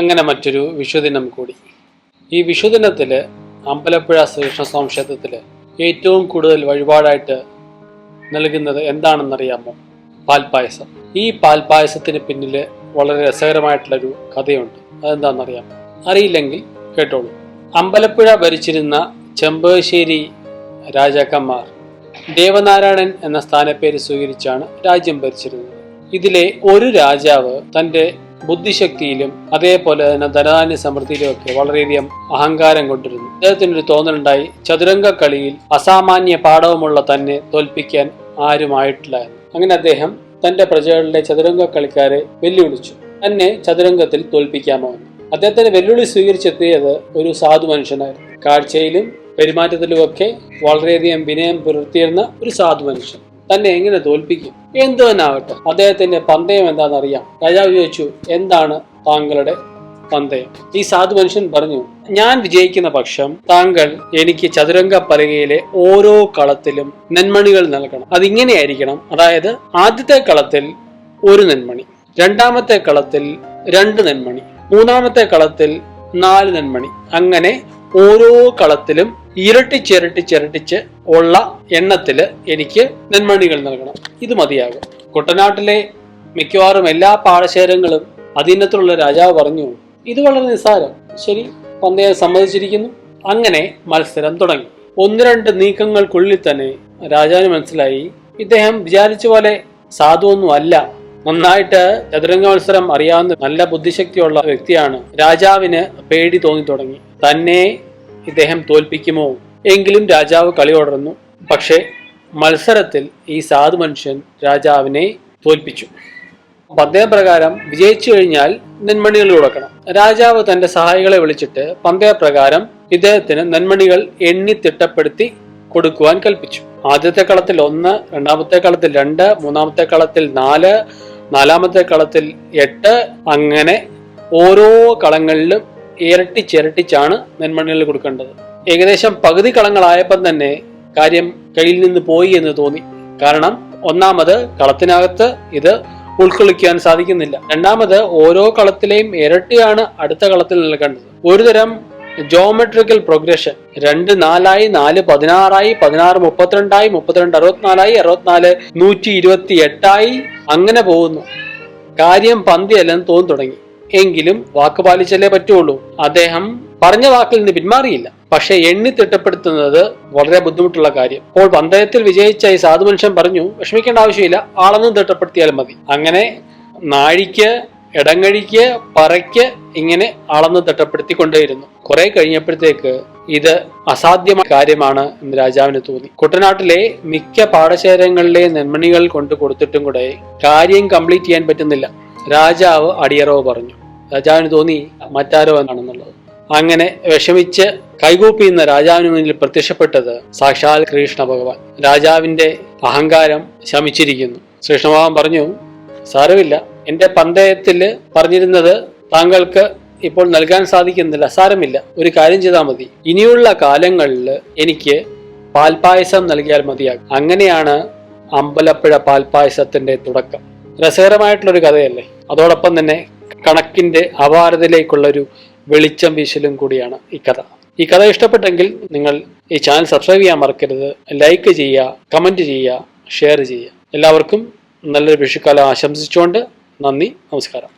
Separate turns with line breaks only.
അങ്ങനെ മറ്റൊരു വിഷുദിനം കൂടി. ഈ വിഷുദിനത്തിൽ അമ്പലപ്പുഴ ശ്രീകൃഷ്ണസ്വാമി ക്ഷേത്രത്തിൽ ഏറ്റവും കൂടുതൽ വഴിപാടായിട്ട് നൽകുന്നത് എന്താണെന്നറിയാമോ? പാൽപ്പായസം. ഈ പാൽപ്പായസത്തിന് പിന്നിൽ വളരെ രസകരമായിട്ടുള്ളൊരു കഥയുണ്ട്. അതെന്താണെന്നറിയാമോ? അറിയില്ലെങ്കിൽ കേട്ടോളൂ. അമ്പലപ്പുഴ ഭരിച്ചിരുന്ന ചെമ്പശ്ശേരി രാജാക്കന്മാർ ദേവനാരായണൻ എന്ന സ്ഥാനപ്പേര് സ്വീകരിച്ചാണ് രാജ്യം ഭരിച്ചിരുന്നത്. ഇതിലെ ഒരു രാജാവ് തന്റെ ബുദ്ധിശക്തിയിലും അതേപോലെ തന്നെ ധനധാന്യ സമൃദ്ധിയിലും ഒക്കെ വളരെയധികം അഹങ്കാരം കൊണ്ടിരുന്നു. അദ്ദേഹത്തിനൊരു തോന്നലുണ്ടായി, ചതുരംഗ കളിയിൽ അസാമാന്യ പാടവമുള്ള തന്നെ തോൽപ്പിക്കാൻ ആരുമായിട്ടില്ല എന്ന്. അങ്ങനെ അദ്ദേഹം തന്റെ പ്രജകളുടെ ചതുരംഗ കളിക്കാരെ വെല്ലുവിളിച്ചു, തന്നെ ചതുരംഗത്തിൽ തോൽപ്പിക്കാമോ എന്ന്. അദ്ദേഹത്തിന് വെല്ലുവിളി സ്വീകരിച്ചെത്തിയത് ഒരു സാധു മനുഷ്യനായിരുന്നു. കാഴ്ചയിലും പെരുമാറ്റത്തിലുമൊക്കെ വളരെയധികം വിനയം പുലർത്തിയിരുന്ന ഒരു സാധു മനുഷ്യൻ തന്നെ എങ്ങനെ തോൽപ്പിക്കും? എന്തു തന്നെ ആവട്ടെ, അദ്ദേഹത്തിന്റെ പന്തയം എന്താണെന്നറിയാം. രാജാവ് ചോദിച്ചു, എന്താണ് താങ്കളുടെ പന്തയം? ഈ സാധു മനുഷ്യൻ പറഞ്ഞു, ഞാൻ വിജയിക്കുന്ന പക്ഷം താങ്കൾ എനിക്ക് ചതുരംഗ പലകയിലെ ഓരോ കളത്തിലും നെന്മണികൾ നൽകണം. അതിങ്ങനെയായിരിക്കണം. അതായത് ആദ്യത്തെ കളത്തിൽ 1 നെന്മണി, രണ്ടാമത്തെ കളത്തിൽ 2 നെന്മണി, മൂന്നാമത്തെ കളത്തിൽ 4 നെന്മണി, അങ്ങനെ ഓരോ കളത്തിലും ഇരട്ടിച്ചിരട്ടിച്ച് ഉള്ള എണ്ണത്തില് എനിക്ക് നെന്മണികൾ നൽകണം. ഇത് മതിയാകും. കുട്ടനാട്ടിലെ മിക്കവാറും എല്ലാ പാടശേഖരങ്ങളും അധീനത്തിലുള്ള രാജാവ് പറഞ്ഞു, ഇത് വളരെ നിസ്സാരം. ശരി, പന്തയം സമ്മതിച്ചിരിക്കുന്നു. അങ്ങനെ മത്സരം തുടങ്ങി. 1-2 നീക്കങ്ങൾക്കുള്ളിൽ തന്നെ രാജാവിന് മനസ്സിലായി, ഇദ്ദേഹം വിചാരിച്ച പോലെ സാധുവൊന്നും അല്ല. നന്നായിട്ട് ചതുരംഗ മത്സരം അറിയാവുന്ന നല്ല ബുദ്ധിശക്തിയുള്ള വ്യക്തിയാണ്. രാജാവിന് പേടി തോന്നി തുടങ്ങി, തന്നെ ഇദ്ദേഹം തോൽപ്പിക്കുമോ? എങ്കിലും രാജാവ് കളി തുടർന്നു. പക്ഷേ മത്സരത്തിൽ ഈ സാധു മനുഷ്യൻ രാജാവിനെ തോൽപ്പിച്ചു. പന്തയപ്രകാരം വിജയിച്ചു കഴിഞ്ഞാൽ നെന്മണികൾ കൊടുക്കണം. രാജാവ് തന്റെ സഹായികളെ വിളിച്ചിട്ട് പന്തയപ്രകാരം ഇദ്ദേഹത്തിന് നെന്മണികൾ എണ്ണി തിട്ടപ്പെടുത്തി കൊടുക്കുവാൻ കൽപ്പിച്ചു. ആദ്യത്തെ കളത്തിൽ 1, രണ്ടാമത്തെ കളത്തിൽ 2, മൂന്നാമത്തെ കളത്തിൽ 4, നാലാമത്തെ കളത്തിൽ 8, അങ്ങനെ ഓരോ കളങ്ങളിലും ഇരട്ടിച്ചിരട്ടിച്ചാണ് നെന്മണികൾ കൊടുക്കേണ്ടത്. ഏകദേശം പകുതി കളങ്ങളായപ്പം തന്നെ കാര്യം കയ്യിൽ നിന്ന് പോയി എന്ന് തോന്നി. കാരണം ഒന്നാമത് കളത്തിനകത്ത് ഇത് ഉൾക്കൊള്ളിക്കാൻ സാധിക്കുന്നില്ല. രണ്ടാമത് ഓരോ കളത്തിലെയും ഇരട്ടിയാണ് അടുത്ത കളത്തിൽ നൽകേണ്ടത്. ഒരുതരം ജോമെട്രിക്കൽ പ്രോഗ്രഷൻ. 2 4 4 16 16 32 32 64 64 128 അങ്ങനെ പോകുന്നു. കാര്യം പന്തിയല്ലെന്ന് തോന്നി തുടങ്ങി. എങ്കിലും വാക്ക് പാലിച്ചല്ലേ പറ്റുള്ളൂ. അദ്ദേഹം പറഞ്ഞ വാക്കിൽ നിന്ന് പിന്മാറിയില്ല. പക്ഷെ എണ്ണി തിട്ടപ്പെടുത്തുന്നത് വളരെ ബുദ്ധിമുട്ടുള്ള കാര്യം. അപ്പോൾ പന്തയത്തിൽ വിജയിച്ച ഈ സാധു മനുഷ്യൻ പറഞ്ഞു, വിഷമിക്കേണ്ട ആവശ്യമില്ല, ആളൊന്നും തിട്ടപ്പെടുത്തിയാലും മതി. അങ്ങനെ നാഴിക്ക്, ഇടങ്ങഴിക്ക്, പറയ്ക്ക് ഇങ്ങനെ അളന്ന് തിട്ടപ്പെടുത്തിക്കൊണ്ടേയിരുന്നു. കുറെ കഴിഞ്ഞപ്പോഴത്തേക്ക് ഇത് അസാധ്യമായ കാര്യമാണ് എന്ന് രാജാവിന് തോന്നി. കുട്ടനാട്ടിലെ മിക്ക പാടശേഖരങ്ങളിലെ നെന്മണികൾ കൊണ്ട് കൊടുത്തിട്ടും കൂടെ കാര്യം കംപ്ലീറ്റ് ചെയ്യാൻ പറ്റുന്നില്ല. രാജാവ് അടിയറവ് പറഞ്ഞു. രാജാവിന് തോന്നി മറ്റാരോ എന്നാണെന്നുള്ളത്. അങ്ങനെ വിഷമിച്ച് കൈകൂപ്പിയുന്ന രാജാവിന് മുന്നിൽ പ്രത്യക്ഷപ്പെട്ടത് സാക്ഷാൽ കൃഷ്ണ ഭഗവാൻ. രാജാവിന്റെ അഹങ്കാരം ശമിച്ചിരിക്കുന്നു. കൃഷ്ണഭഗവാൻ പറഞ്ഞു, സാരമില്ല, എന്റെ പന്തയത്തിൽ പറഞ്ഞിരുന്നത് താങ്കൾക്ക് ഇപ്പോൾ നൽകാൻ സാധിക്കുന്നില്ല. സാരമില്ല, ഒരു കാര്യം ചെയ്താൽ മതി. ഇനിയുള്ള കാലങ്ങളിൽ എനിക്ക് പാൽപ്പായസം നൽകിയാൽ മതിയാകും. അങ്ങനെയാണ് അമ്പലപ്പുഴ പാൽപ്പായസത്തിന്റെ തുടക്കം. രസകരമായിട്ടുള്ളൊരു കഥയല്ലേ? അതോടൊപ്പം തന്നെ കണക്കിന്റെ അപാരതയിലേക്കുള്ളൊരു വെളിച്ചം വീശലും കൂടിയാണ് ഈ കഥ. ഈ കഥ ഇഷ്ടപ്പെട്ടെങ്കിൽ നിങ്ങൾ ഈ ചാനൽ സബ്സ്ക്രൈബ് ചെയ്യാൻ മറക്കരുത്. ലൈക്ക് ചെയ്യുക, കമന്റ് ചെയ്യുക, ഷെയർ ചെയ്യുക. എല്ലാവർക്കും നല്ലൊരു വിഷുക്കാലം ആശംസിച്ചുകൊണ്ട് നന്ദി, നമസ്കാരം.